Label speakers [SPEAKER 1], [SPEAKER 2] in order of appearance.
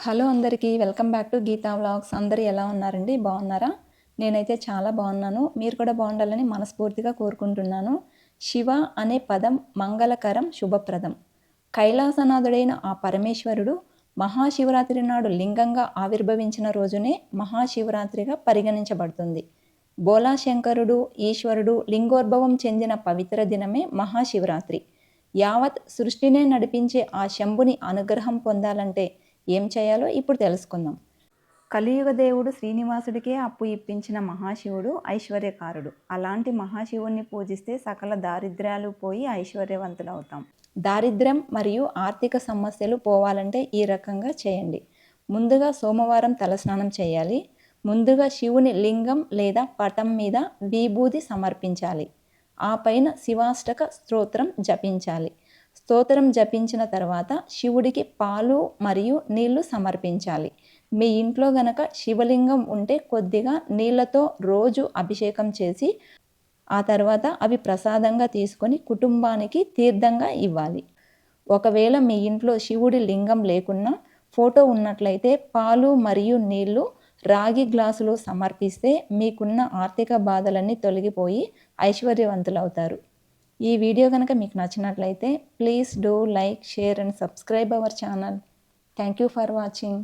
[SPEAKER 1] Hello అందరికీ welcome back to Geeta vlogs. అందరూ ఎలా ఉన్నారండి? బాగున్నారా? నేనైతే చాలా బాగున్నాను. మీరు కూడా బాగుండాలని మనస్ఫూర్తిగా కోరుకుంటున్నాను. శివ అనే పదం మంగళకరం, శుభప్రదం. కైలాసనాథుడైన ఆ పరమేశ్వరుడు మహాశివరాత్రి నాడు లింగంగా ఆవిర్భవించిన రోజునే మహాశివరాత్రిగా పరిగణించబడుతుంది. బోలాశంకరుడు, ఈశ్వరుడు లింగోద్భవం చెందిన పవిత్ర దినమే మహాశివరాత్రి. యావత్ సృష్టినే నడిపించే ఆ శంభుని అనుగ్రహం పొందాలంటే ఏం చేయాలో ఇప్పుడు తెలుసుకుందాం. కలియుగ దేవుడు శ్రీనివాసుడికే అప్పు ఇప్పించిన మహాశివుడు ఐశ్వర్యకారుడు. అలాంటి మహాశివుణ్ణి పూజిస్తే సకల దారిద్ర్యాలు పోయి ఐశ్వర్యవంతులవుతాం. దారిద్ర్యం మరియు ఆర్థిక సమస్యలు పోవాలంటే ఈ రకంగా చేయండి. ముందుగా సోమవారం తలస్నానం చేయాలి. ముందుగా శివుని లింగం లేదా పటం మీద విభూది సమర్పించాలి. ఆ పైన శివాష్టక స్తోత్రం జపించాలి. స్తోత్రం జపించిన తర్వాత శివుడికి పాలు మరియు నీళ్లు సమర్పించాలి. మీ ఇంట్లో గనక శివలింగం ఉంటే కొద్దిగా నీళ్లతో రోజు అభిషేకం చేసి ఆ తర్వాత అవి ప్రసాదంగా తీసుకొని కుటుంబానికి తీర్థంగా ఇవ్వాలి. ఒకవేళ మీ ఇంట్లో శివుడి లింగం లేకున్నా ఫోటో ఉన్నట్లయితే పాలు మరియు నీళ్లు రాగి గ్లాసులో సమర్పిస్తే మీకున్న ఆర్థిక బాధలన్నీ తొలగిపోయి ఐశ్వర్యవంతులవుతారు. ఈ వీడియో కనుక మీకు నచ్చినట్లయితే please do like, share and subscribe our channel. Thank you for watching.